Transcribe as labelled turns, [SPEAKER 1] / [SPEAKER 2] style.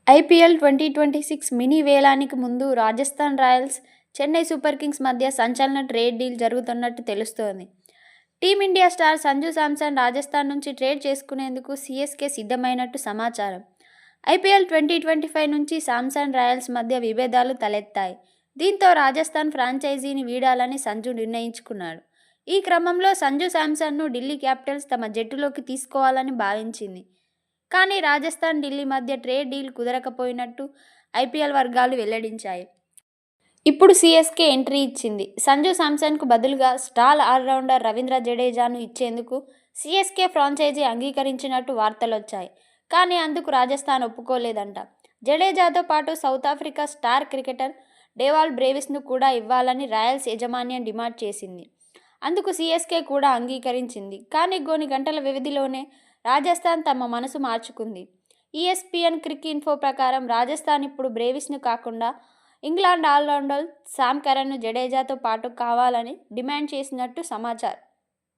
[SPEAKER 1] IPL 2026 mini వేలానికి ముందు Rajasthan Royals, Chennai super Kings మధ్య సంచలన ట్రేడ్ డీల్ జరుగుతున్నట్టు తెలుస్తోంది. టీమిండియా స్టార్ సంజూ శాంసన్ రాజస్థాన్ నుంచి ట్రేడ్ చేసుకునేందుకు సీఎస్కే సిద్ధమైనట్టు సమాచారం. ఐపీఎల్ 2025 నుంచి శాంసన్ రాయల్స్ మధ్య విభేదాలు తలెత్తాయి. దీంతో రాజస్థాన్ ఫ్రాంచైజీని వీడాలని సంజు నిర్ణయించుకున్నాడు. ఈ క్రమంలో సంజూ శాంసన్ను ఢిల్లీ క్యాపిటల్స్ తమ జట్టులోకి తీసుకోవాలని భావించింది. కానీ రాజస్థాన్, ఢిల్లీ మధ్య ట్రేడ్ డీల్ కుదరకపోయినట్టు ఐపీఎల్ వర్గాలు వెల్లడించాయి. ఇప్పుడు సీఎస్కే ఎంట్రీ ఇచ్చింది. సంజూ శాంసన్కు బదులుగా స్టార్ ఆల్రౌండర్ రవీంద్ర జడేజాను ఇచ్చేందుకు సీఎస్కే ఫ్రాంచైజీ అంగీకరించినట్టు వార్తలొచ్చాయి. కానీ అందుకు రాజస్థాన్ ఒప్పుకోలేదంట. జడేజాతో పాటు సౌత్ ఆఫ్రికా స్టార్ క్రికెటర్ డేవాల్ బ్రేవిస్ను కూడా ఇవ్వాలని రాయల్స్ యాజమాన్యం డిమాండ్ చేసింది. అందుకు సీఎస్కే కూడా అంగీకరించింది. కానీ కొన్ని గంటల వ్యవధిలోనే రాజస్థాన్ తమ మనసు మార్చుకుంది. ఈఎస్పీఎన్ క్రిక్ ఇన్ఫో ప్రకారం రాజస్థాన్ ఇప్పుడు బ్రేవిస్ను కాకుండా ఇంగ్లాండ్ ఆల్రౌండర్ శామ్ కరన్ను జడేజాతో పాటు కావాలని డిమాండ్ చేసినట్టు సమాచారం.